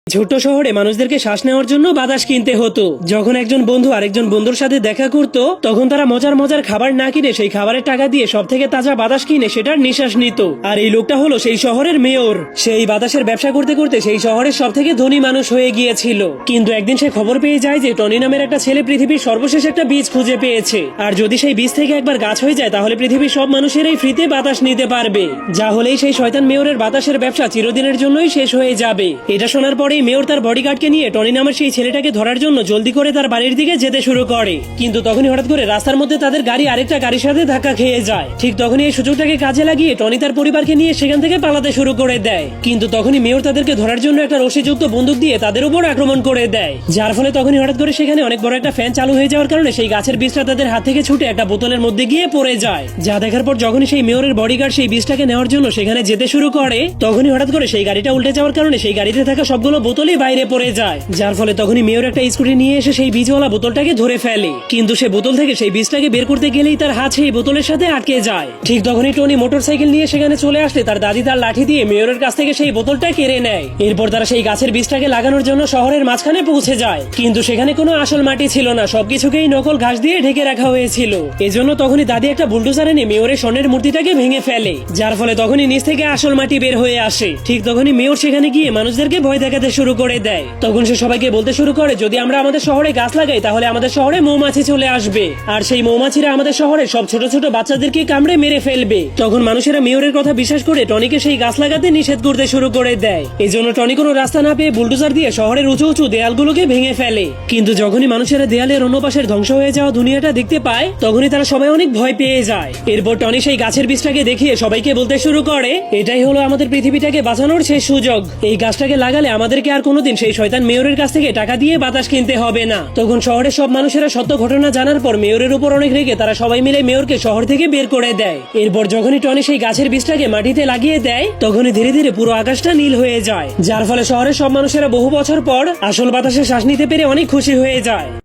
ছোট শহরে মানুষদেরকে শ্বাস নেওয়ার জন্য বাতাস কিনতে হতো। যখন একজন বন্ধু আরেকজন বন্ধুর সাথে দেখা করত তখন তারা মজার মজার খাবার না কিনে সেই খাবারের টাকা দিয়ে সব থেকে তাজা বাতাস কিনে সেটার নিঃশ্বাস নিত। আর এই লোকটা হলো সেই শহরের মেয়র। সেই বাতাসের ব্যবসা করতে করতে সেই শহরের সব থেকে ধনী মানুষ হয়ে গিয়েছিল। কিন্তু একদিন সে খবর পেয়ে যায় যে টনি নামের একটা ছেলে পৃথিবীর সর্বশেষ একটা বীজ খুঁজে পেয়েছে, আর যদি সেই বীজ থেকে একবার গাছ হয়ে যায় তাহলে পৃথিবীর সব মানুষেরাই ফ্রিতে বাতাস নিতে পারবে। যা হলেই সেই শয়তান মেয়রের বাতাসের ব্যবসা চিরদিনের জন্যই শেষ হয়ে যাবে। এটা শোনার পরেই মেয়র তার বডিগার্ডকে নিয়ে টনি নামের সেই ছেলেটাকে ধরার জন্য জলদি করে তার বাড়ির দিকে যেতে শুরু করে। কিন্তু তখনই হঠাৎ করে রাস্তার মধ্যে তাদের গাড়ি আরেকটা গাড়ির সাথে ধাক্কা খেয়ে যায়। ঠিক তখনই এই সুযোগটাকে কাজে লাগিয়ে টনি তার পরিবারকে নিয়ে সেখান থেকে পালাতে শুরু করে দেয়। কিন্তু তখনই মেয়র তাদেরকে ধরার জন্য একটা রশিযুক্ত বন্দুক দিয়ে তাদের উপর আক্রমণ করে দেয়, যার ফলে তখনই হঠাৎ করে সেখানে অনেক বড় একটা ফ্যান চালু হয়ে যাওয়ার কারণে সেই গাছের বীজটা তাদের হাত থেকে ছুটে একটা বোতলের মধ্যে গিয়ে পড়ে যায়। যা দেখার পর যখনই সেই মেয়রের বডিগার্ড সেই বীজটাকে নেওয়ার জন্য সেখানে যেতে শুরু করে তখনই হঠাৎ করে সেই গাড়িটা উল্টে যাওয়ার কারণে সেই গাড়িতে থাকা সবগুলো বোতলই বাইরে পড়ে যায়। যার ফলে তখনই মেয়র একটা স্কুটি নিয়ে এসে সেই বীজওয়ালা বোতলটাকে ধরে ফেলে। কিন্তু সে বোতল থেকে সেই বীজটাকে বের করতে গেলেই তার হাত সেই বোতলের সাথে আটকে যায়। ঠিক তখনই টনি মোটরসাইকেল নিয়ে সেখানে চলে আসলে তার দাদি তার লাঠি দিয়ে মেয়রের কাছ থেকে সেই বোতলটা কেড়ে নেয়। এরপর তারা সেই গাছের বীজটাকে লাগানোর জন্য শহরের মাঝখানে পৌঁছে যায়। কিন্তু সেখানে কোনো আসল মাটি ছিল না, সবকিছুকেই নকল ঘাস দিয়ে ঢেকে রাখা হয়েছিল। এজন্য তখনই দাদি একটা বুলডোজার এনে মেয়রের স্বর্ণের মূর্তিটাকে ভেঙে ফেলে, যার ফলে তখনই নিচ থেকে আসল মাটি বের হয়ে আসে। ঠিক তখনই মেয়র সেখানে গিয়ে মানুষদেরকে ভয় দেখাতে শুরু করে দেয়। তখন সে সবাইকে বলতে শুরু করে যদি আমরা আমাদের শহরে গাছ লাগাই তাহলে আমাদের শহরে মৌমাছি চলে আসবে, আর সেই মৌমাছিরা আমাদের শহরে সব ছোট ছোট বাচ্চাদেরকে কামড়ে মেরে ফেলবে। তখন মানুষেরা মেয়রের কথা বিশ্বাস করে টনিকে সেই গাছ লাগাতে নিষেধ করতে শুরু করে দেয়। এজন্য টনি কোনো রাস্তা না পেয়ে বুলডোজার দিয়ে শহরের উঁচু উঁচু দেয়ালগুলোকে ভেঙে ফেলে। কিন্তু যখনই মানুষেরা দেয়ালের অন্য পাশের ধ্বংস হয়ে যাওয়া দুনিয়াটা দেখতে পায় তখনই তারা সবাই অনেক ভয় পেয়ে যায়। এরপর টনি সেই গাছের বীজটাকে দেখিয়ে সবাইকে বলতে শুরু করে এটাই হলো আমাদের পৃথিবীটাকে বাঁচানোর শেষ সুযোগ। এই গাছটাকে লাগালে আমাদেরকে আর কোনোদিন সেই শয়তান মেয়রের কাছ থেকে টাকা দিয়ে বাতাস কিনতে হবে না। তখন শহরের সব মানুষেরা সত্য ঘটনা জানার পর মেয়রের উপর অনেক রেগে তারা সবাই মিলে মেয়রকে শহর থেকে বের করে দেয়। এরপর যখনই টনি সেই গাছের বীজটাকে মাটিতে লাগিয়ে দেয় তখনই ধীরে ধীরে পুরো আকাশটা নীল হয়ে যায়, যার ফলে শহরের সব মানুষেরা বহু বছর পর আসল বাতাসে শ্বাস নিতে পেরে অনেক খুশি হয়ে যায়।